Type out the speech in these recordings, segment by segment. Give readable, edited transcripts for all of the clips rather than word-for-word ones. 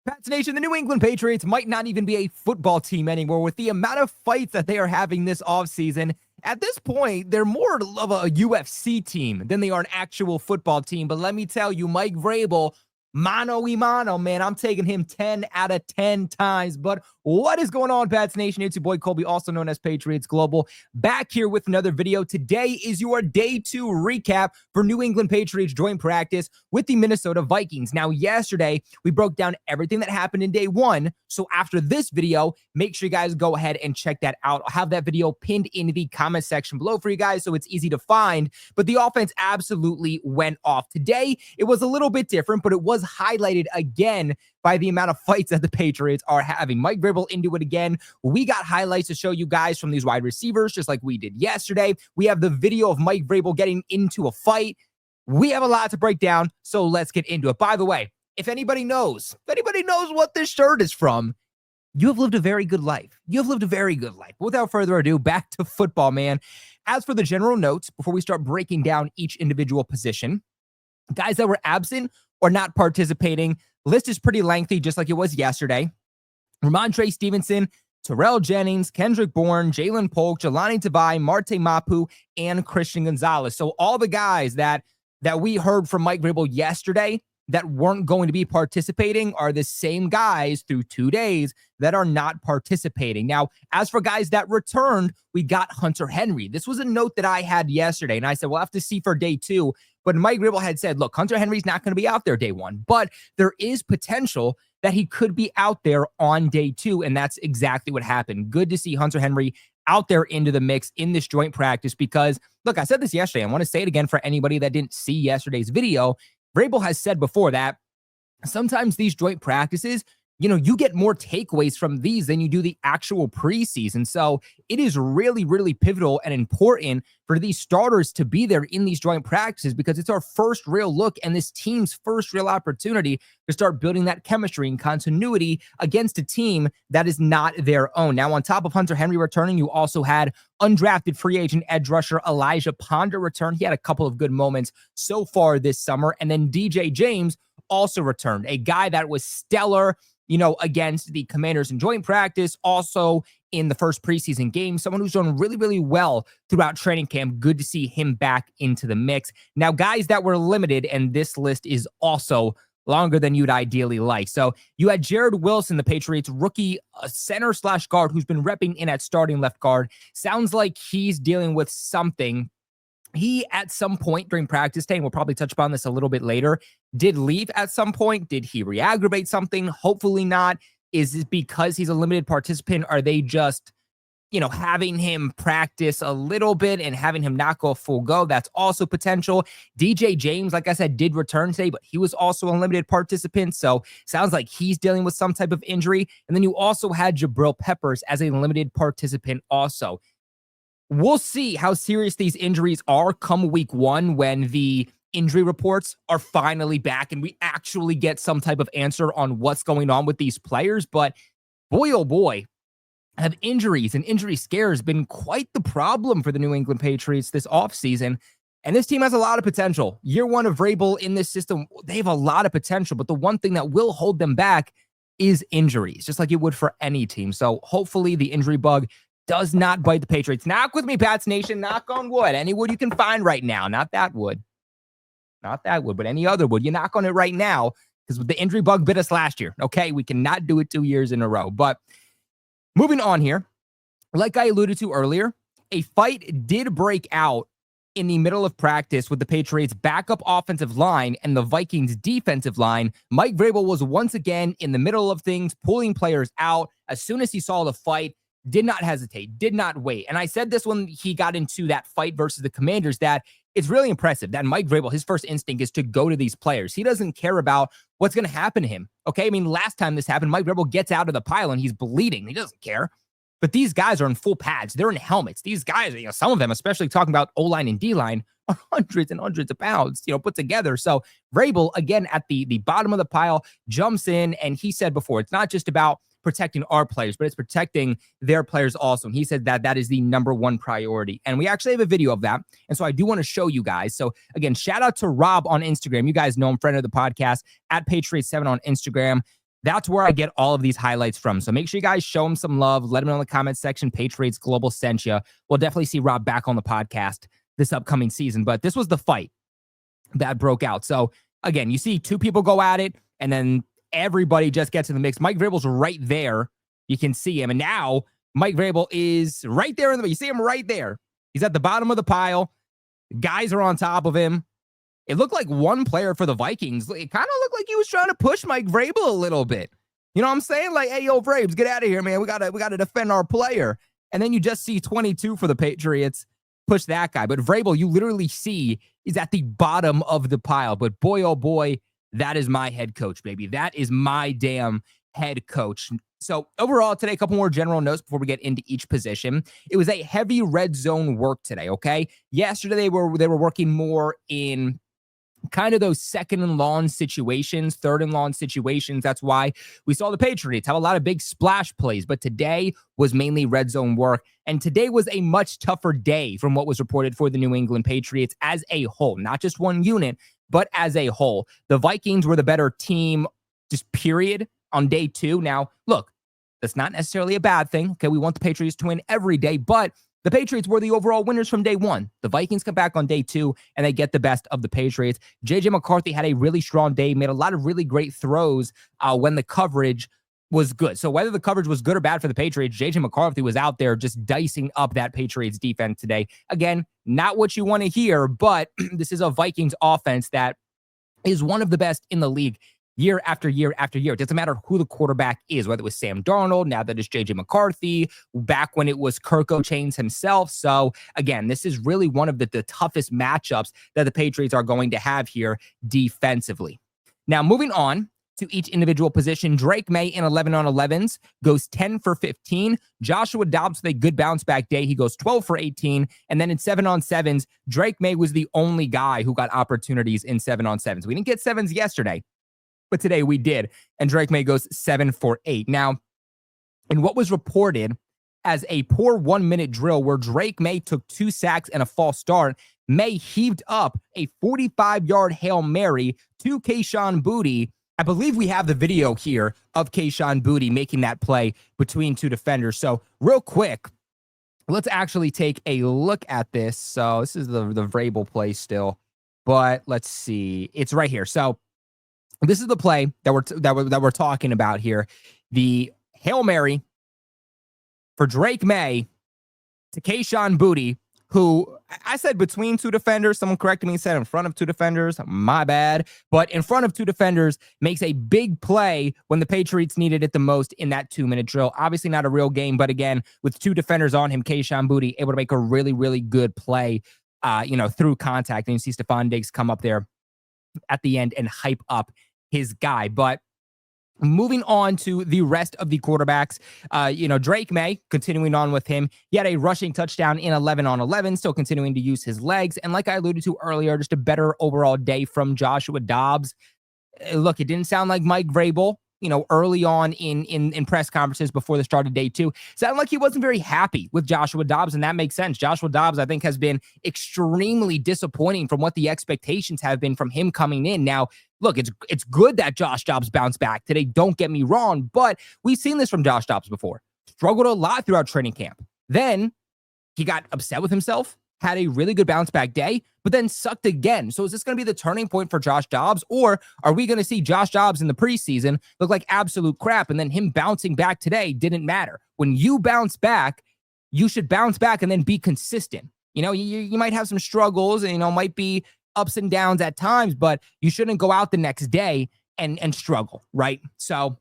Pats Nation, the New England Patriots might not even be a football team anymore with the amount of fights that they are having this offseason. At this point, they're more of a UFC team than they are an actual football team. But let me tell you, Mike Vrabel, mano y mano, man, I'm taking him 10 out of 10 times. But what is going on, Pats Nation? It's your boy Colby, also known as Patriots Global, back here with another video. Today is your day 2 recap for New England Patriots joint practice with the Minnesota Vikings. Now, yesterday, we broke down everything that happened in day 1. So after this video, make sure you guys go ahead and check that out. I'll have that video pinned in the comment section below for you guys so it's easy to find. But the offense absolutely went off. Today, it was a little bit different, but it was highlighted again by the amount of fights that the Patriots are having. Mike Vrabel into it again. We got highlights to show you guys from these wide receivers, just like we did yesterday. We have the video of Mike Vrabel getting into a fight. We have a lot to break down, so let's get into it. By the way, if anybody knows what this shirt is from, you have lived a very good life. You have lived a very good life. Without further ado, back to football, man. As for the general notes, before we start breaking down each individual position, guys that were absent or not participating, list is pretty lengthy, just like it was yesterday. Ramondre Stevenson, Terrell Jennings, Kendrick Bourne, Jalen Polk, Jelani Tavai, Marte Mapu, and Christian Gonzalez. So all the guys that we heard from Mike Vrabel yesterday that weren't going to be participating are the same guys through 2 days that are not participating. Now, as for guys that returned, we got Hunter Henry. This was a note that I had yesterday, and I said, we'll have to see for day 2. But Mike Vrabel had said, look, Hunter Henry's not going to be out there day 1, but there is potential that he could be out there on day 2, and that's exactly what happened. Good to see Hunter Henry out there into the mix in this joint practice because, look, I said this yesterday. I want to say it again for anybody that didn't see yesterday's video. Vrabel has said before that sometimes these joint practices, you get more takeaways from these than you do the actual preseason. So it is really, really pivotal and important for these starters to be there in these joint practices because it's our first real look and this team's first real opportunity to start building that chemistry and continuity against a team that is not their own. Now, on top of Hunter Henry returning, you also had undrafted free agent edge rusher Elijah Ponder return. He had a couple of good moments so far this summer. And then DJ James also returned, a guy that was stellar, against the Commanders in joint practice, also in the first preseason game, someone who's done really, really well throughout training camp. Good to see him back into the mix. Now, guys that were limited, and this list is also longer than you'd ideally like. So you had Jared Wilson, the Patriots rookie center/guard, who's been repping in at starting left guard. Sounds like he's dealing with something. He, at some point during practice day, and we'll probably touch upon this a little bit later, did leave at some point. Did he re-aggravate something? Hopefully not. Is it because he's a limited participant? Are they just, having him practice a little bit and having him not go full go? That's also potential. DJ James, like I said, did return today, but he was also a limited participant. So sounds like he's dealing with some type of injury. And then you also had Jabril Peppers as a limited participant also. We'll see how serious these injuries are come week 1 when the injury reports are finally back and we actually get some type of answer on what's going on with these players. But boy, oh boy, have injuries and injury scares been quite the problem for the New England Patriots this offseason. And this team has a lot of potential. Year 1 of Vrabel in this system, they have a lot of potential. But the one thing that will hold them back is injuries, just like it would for any team. So hopefully the injury bug does not bite the Patriots. Knock with me, Pats Nation. Knock on wood. Any wood you can find right now. Not that wood. Not that wood, but any other wood. You knock on it right now because the injury bug bit us last year. Okay, we cannot do it 2 years in a row. But moving on here, like I alluded to earlier, a fight did break out in the middle of practice with the Patriots' backup offensive line and the Vikings' defensive line. Mike Vrabel was once again in the middle of things, pulling players out. As soon as he saw the fight, did not hesitate, did not wait. And I said this when he got into that fight versus the Commanders, that it's really impressive that Mike Vrabel, his first instinct is to go to these players. He doesn't care about what's going to happen to him. Okay, I mean, last time this happened, Mike Vrabel gets out of the pile and he's bleeding. He doesn't care. But these guys are in full pads. They're in helmets. These guys, some of them, especially talking about O-line and D-line, are hundreds and hundreds of pounds, put together. So Vrabel, again, at the bottom of the pile, jumps in, and he said before, it's not just about protecting our players, but it's protecting their players also. And he said that is the number 1 priority. And we actually have a video of that. And so I do want to show you guys. So again, shout out to Rob on Instagram. You guys know him, friend of the podcast, at Patriots7 on Instagram. That's where I get all of these highlights from. So make sure you guys show him some love. Let him know in the comments section. Patriots Global sent you. We'll definitely see Rob back on the podcast this upcoming season. But this was the fight that broke out. So again, you see two people go at it, and then everybody just gets in the mix. Mike Vrabel's right there. You can see him. And now Mike Vrabel is right there. You see him right there. He's at the bottom of the pile. Guys are on top of him. It looked like one player for the Vikings. It kind of looked like he was trying to push Mike Vrabel a little bit. You know what I'm saying? Like, hey, yo, Vrabes, get out of here, man. We gotta defend our player. And then you just see 22 for the Patriots push that guy. But Vrabel, you literally see, is at the bottom of the pile. But boy, oh boy, that is my head coach, baby. That is my damn head coach. So overall today, a couple more general notes before we get into each position. It was a heavy red zone work today, okay? Yesterday, they were working more in kind of those second and long situations, third and long situations. That's why we saw the Patriots have a lot of big splash plays, but today was mainly red zone work. And today was a much tougher day from what was reported for the New England Patriots as a whole, not just one unit, but as a whole. The Vikings were the better team, just period, on day 2. Now, look, that's not necessarily a bad thing. Okay, we want the Patriots to win every day, but the Patriots were the overall winners from day 1. The Vikings come back on day 2, and they get the best of the Patriots. J.J. McCarthy had a really strong day, made a lot of really great throws when the coverage was good. So whether the coverage was good or bad for the Patriots, J.J. McCarthy was out there just dicing up that Patriots defense today. Again, not what you want to hear, but this is a Vikings offense that is one of the best in the league year after year after year. It doesn't matter who the quarterback is, whether it was Sam Darnold, now that it's J.J. McCarthy, back when it was Kirk O'Chains himself. So again, this is really one of the toughest matchups that the Patriots are going to have here defensively. Now, moving on to each individual position, Drake May in 11 on 11s goes 10 for 15. Joshua Dobbs with a good bounce back day. He goes 12 for 18. And then in 7 on 7s, Drake May was the only guy who got opportunities in 7 on 7s. We didn't get 7s yesterday, but today we did. And Drake May goes 7 for 8. Now, in what was reported as a poor 1-minute drill where Drake May took 2 sacks and a false start, May heaved up a 45-yard Hail Mary to Kayshon Boutte. I believe we have the video here of Kayshon Boutte making that play between 2 defenders. So real quick, let's actually take a look at this. So this is the Vrabel play still, but let's see. It's right here. So this is the play that we're talking about here. The Hail Mary for Drake May to Kayshon Boutte, who I said between 2 defenders. Someone corrected me and said in front of 2 defenders. My bad. But in front of 2 defenders makes a big play when the Patriots needed it the most in that 2-minute drill. Obviously not a real game, but again, with 2 defenders on him, Kayshon Boutte able to make a really, really good play, through contact. And you see Stephon Diggs come up there at the end and hype up his guy. But moving on to the rest of the quarterbacks, Drake May, continuing on with him, he had a rushing touchdown in 11 on 11, still continuing to use his legs. And like I alluded to earlier, just a better overall day from Joshua Dobbs. Look, it didn't sound like Mike Vrabel, early on in press conferences before the start of day 2. Sounded like he wasn't very happy with Joshua Dobbs, and that makes sense. Joshua Dobbs, I think, has been extremely disappointing from what the expectations have been from him coming in. Now, look, it's good that Josh Dobbs bounced back today, don't get me wrong, but we've seen this from Josh Dobbs before. Struggled a lot throughout training camp. Then he got upset with himself, had a really good bounce back day, but then sucked again. So is this going to be the turning point for Josh Dobbs, or are we going to see Josh Dobbs in the preseason look like absolute crap, and then him bouncing back today didn't matter? When you bounce back, you should bounce back and then be consistent. You might have some struggles and, might be ups and downs at times, but you shouldn't go out the next day and struggle, right? So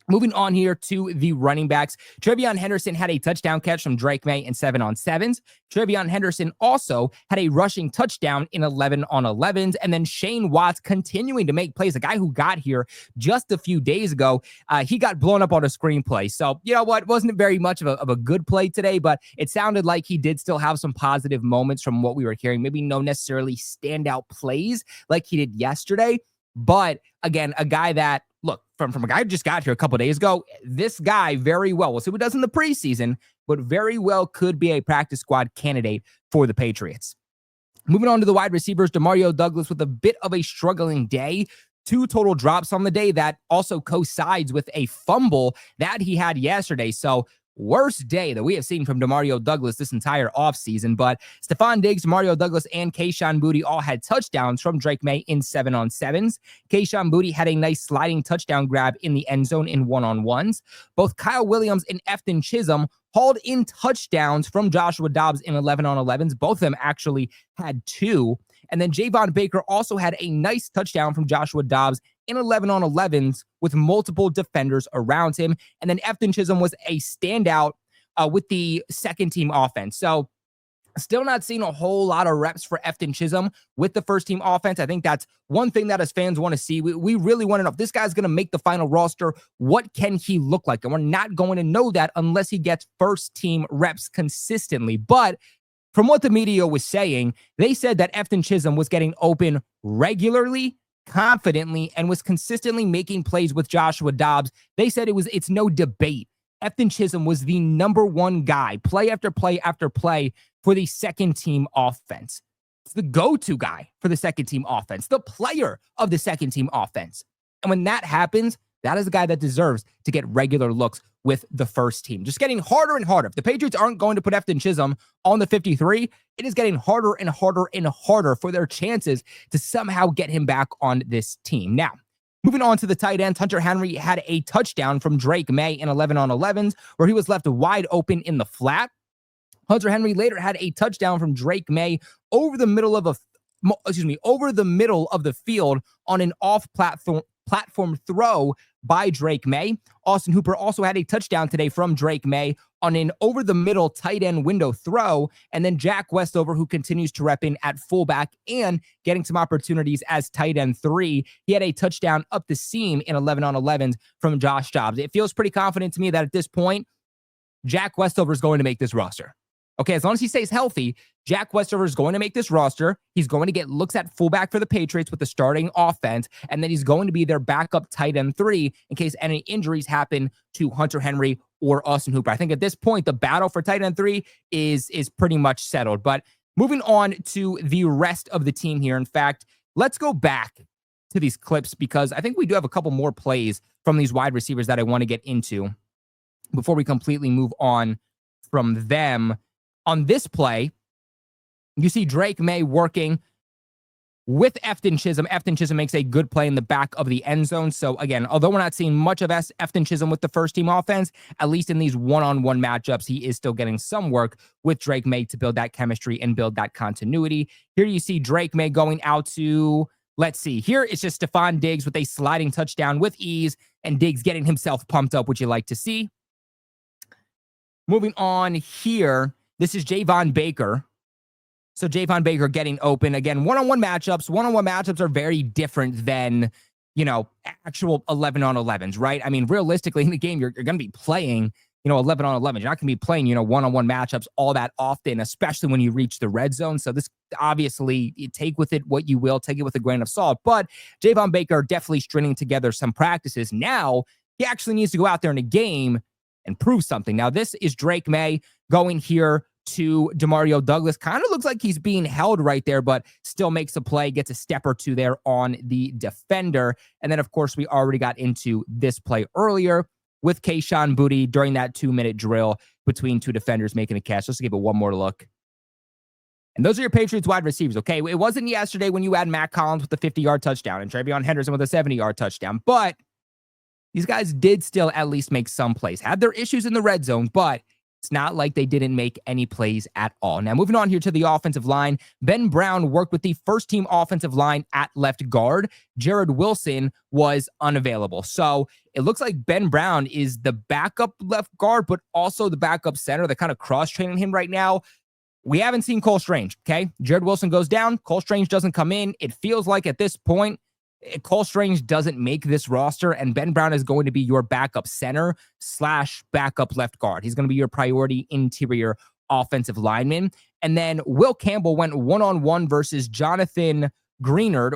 moving on here to the running backs, TreVeyon Henderson had a touchdown catch from Drake May in 7 on 7s. TreVeyon Henderson also had a rushing touchdown in 11 on 11s. And then Shane Watts continuing to make plays. A guy who got here just a few days ago, he got blown up on a screenplay. So, you know what? Wasn't very much of a good play today, but it sounded like he did still have some positive moments from what we were hearing. Maybe no necessarily standout plays like he did yesterday. But again, a guy that, look, from a guy who just got here a couple days ago, this guy very well, we'll see what he does in the preseason, but very well could be a practice squad candidate for the Patriots. Moving on to the wide receivers, Demario Douglas with a bit of a struggling day. 2 total drops on the day. That also coincides with a fumble that he had yesterday. So worst day that we have seen from Demario Douglas this entire offseason. But Stephon Diggs, Demario Douglas, and Kayshon Boutte all had touchdowns from Drake May in 7-on-7s. Kayshon Boutte had a nice sliding touchdown grab in the end zone in 1-on-1s. Both Kyle Williams and Efton Chisholm hauled in touchdowns from Joshua Dobbs in 11-on-11s. Both of them actually had 2. And then Javon Baker also had a nice touchdown from Joshua Dobbs in 11-on-11s with multiple defenders around him. And then Efton Chisholm was a standout with the second team offense. So still not seeing a whole lot of reps for Efton Chisholm with the first team offense. I think that's one thing that as fans want to see. We really want to know if this guy's going to make the final roster, what can he look like? And we're not going to know that unless he gets first team reps consistently. But from what the media was saying, they said that Efton Chisholm was getting open regularly, confidently, and was consistently making plays with Joshua Dobbs. They said it's no debate. Efton Chisholm was the number one guy, play after play after play, for the second team offense. It's the go-to guy for the second team offense, the player of the second team offense. And when that happens, that is a guy that deserves to get regular looks with the first team. Just getting harder and harder. If the Patriots aren't going to put Efton Chisholm on the 53, it is getting harder and harder and harder for their chances to somehow get him back on this team. Now, moving on to the tight ends, Hunter Henry had a touchdown from Drake May in 11-on-11s, where he was left wide open in the flat. Hunter Henry later had a touchdown from Drake May over the middle of the field on an off-platform throw by Drake May. Austin Hooper also had a touchdown today from Drake May on an over-the-middle tight end window throw. And then Jack Westover, who continues to rep in at fullback and getting some opportunities as tight end 3. He had a touchdown up the seam in 11-on-11s from Josh Dobbs. It feels pretty confident to me that at this point, Jack Westover is going to make this roster. Okay, as long as he stays healthy, Jack Westover is going to make this roster. He's going to get looks at fullback for the Patriots with the starting offense, and then he's going to be their backup tight end 3 in case any injuries happen to Hunter Henry or Austin Hooper. I think at this point, the battle for tight end 3 is pretty much settled. But moving on to the rest of the team here. In fact, let's go back to these clips because I think we do have a couple more plays from these wide receivers that I want to get into before we completely move on from them. On this play, you see Drake May working with Efton Chisholm. Efton Chisholm makes a good play in the back of the end zone. So again, although we're not seeing much of Efton Chisholm with the first team offense, at least in these one-on-one matchups, he is still getting some work with Drake May to build that chemistry and build that continuity. Here you see Drake May going out to, let's see, here it's just Stephon Diggs with a sliding touchdown with ease, and Diggs getting himself pumped up, which you like to see. Moving on here, this is Javon Baker. So Javon Baker getting open. Again, one-on-one matchups. One-on-one matchups are very different than, actual 11-on-11s, right? I mean, realistically, in the game, you're going to be playing, 11-on-11. You're not going to be playing, one-on-one matchups all that often, especially when you reach the red zone. So this, obviously, you take with it what you will. Take it with a grain of salt. But Javon Baker definitely stringing together some practices. Now, he actually needs to go out there in a game and prove something. Now, this is Drake May going here to Demario Douglas. Kind of looks like he's being held right there, but still makes a play, gets a step or two there on the defender. And then, of course, we already got into this play earlier with Kayshon Boutte during that 2-minute drill between two defenders making a catch. Let's give it one more look. And those are your Patriots wide receivers, okay? It wasn't yesterday when you had Matt Collins with a 50-yard touchdown and Travion Henderson with a 70-yard touchdown, but these guys did still at least make some plays. Had their issues in the red zone, but it's not like they didn't make any plays at all. Now, moving on here to the offensive line, Ben Brown worked with the first-team offensive line at left guard. Jared Wilson was unavailable. So it looks like Ben Brown is the backup left guard, but also the backup center. They're kind of cross-training him right now. We haven't seen Cole Strange, okay? Jared Wilson goes down. Cole Strange doesn't come in. It feels like at this point, Cole Strange doesn't make this roster, and Ben Brown is going to be your backup center / backup left guard. He's going to be your priority interior offensive lineman. And then Will Campbell went one-on-one versus Jonathan Grenard,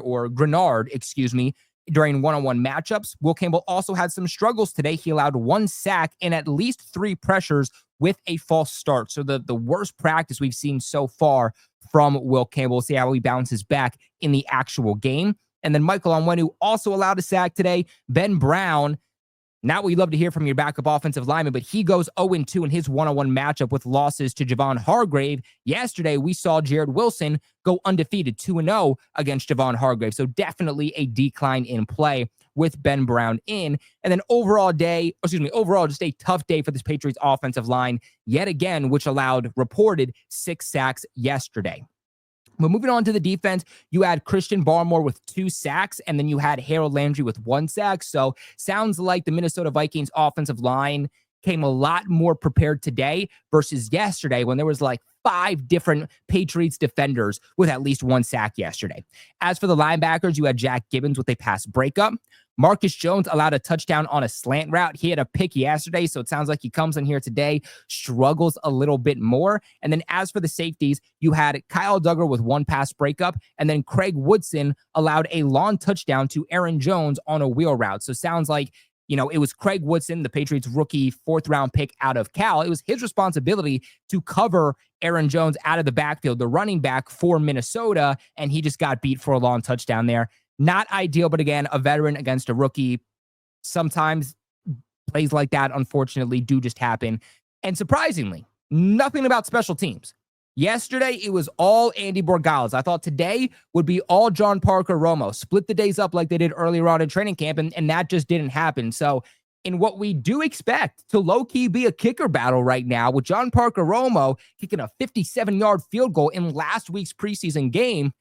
during one-on-one matchups. Will Campbell also had some struggles today. He allowed 1 sack and at least 3 pressures with a false start. So the worst practice we've seen so far from Will Campbell. We'll see how he bounces back in the actual game. And then Michael Onwenu also allowed a sack today. Ben Brown, not what you love to hear from your backup offensive lineman, but he goes 0-2 in his one-on-one matchup with losses to Javon Hargrave. Yesterday, we saw Jared Wilson go undefeated 2-0 against Javon Hargrave. So definitely a decline in play with Ben Brown in. And then overall just a tough day for this Patriots offensive line yet again, which allowed reported 6 sacks yesterday. But moving on to the defense, you had Christian Barmore with 2 sacks, and then you had Harold Landry with 1 sack. So sounds like the Minnesota Vikings offensive line came a lot more prepared today versus yesterday when there was like 5 different Patriots defenders with at least 1 sack yesterday. As for the linebackers, you had Jack Gibbons with a pass breakup. Marcus Jones allowed a touchdown on a slant route. He had a pick yesterday, so it sounds like he comes in here today, struggles a little bit more. And then as for the safeties, you had Kyle Duggar with 1 pass breakup, and then Craig Woodson allowed a long touchdown to Aaron Jones on a wheel route. So sounds like, it was Craig Woodson, the Patriots rookie 4th-round pick out of Cal. It was his responsibility to cover Aaron Jones out of the backfield, the running back for Minnesota, and he just got beat for a long touchdown there. Not ideal, but again, a veteran against a rookie. Sometimes plays like that, unfortunately, do just happen. And surprisingly, nothing about special teams. Yesterday, it was all Andy Borgales. I thought today would be all John Parker Romo. Split the days up like they did earlier on in training camp, and that just didn't happen. So in what we do expect to low-key be a kicker battle right now, with John Parker Romo kicking a 57-yard field goal in last week's preseason game,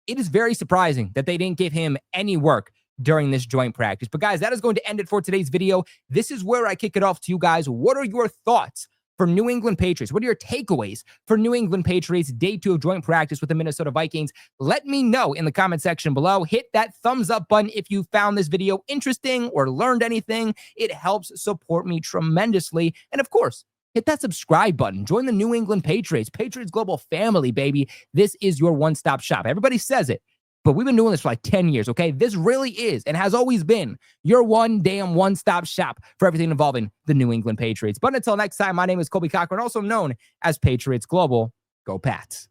it is very surprising that they didn't give him any work during this joint practice. But guys, that is going to end it for today's video. This is where I kick it off to you guys. What are your thoughts for New England Patriots? What are your takeaways for New England Patriots day 2 of joint practice with the Minnesota Vikings? Let me know in the comment section below. Hit that thumbs up button if you found this video interesting or learned anything. It helps support me tremendously. And of course, hit that subscribe button. Join the New England Patriots, Patriots Global family, baby. This is your one-stop shop. Everybody says it, but we've been doing this for like 10 years, okay? This really is and has always been your one-stop shop for everything involving the New England Patriots. But until next time, my name is Colby Cochran, also known as Patriots Global. Go Pats.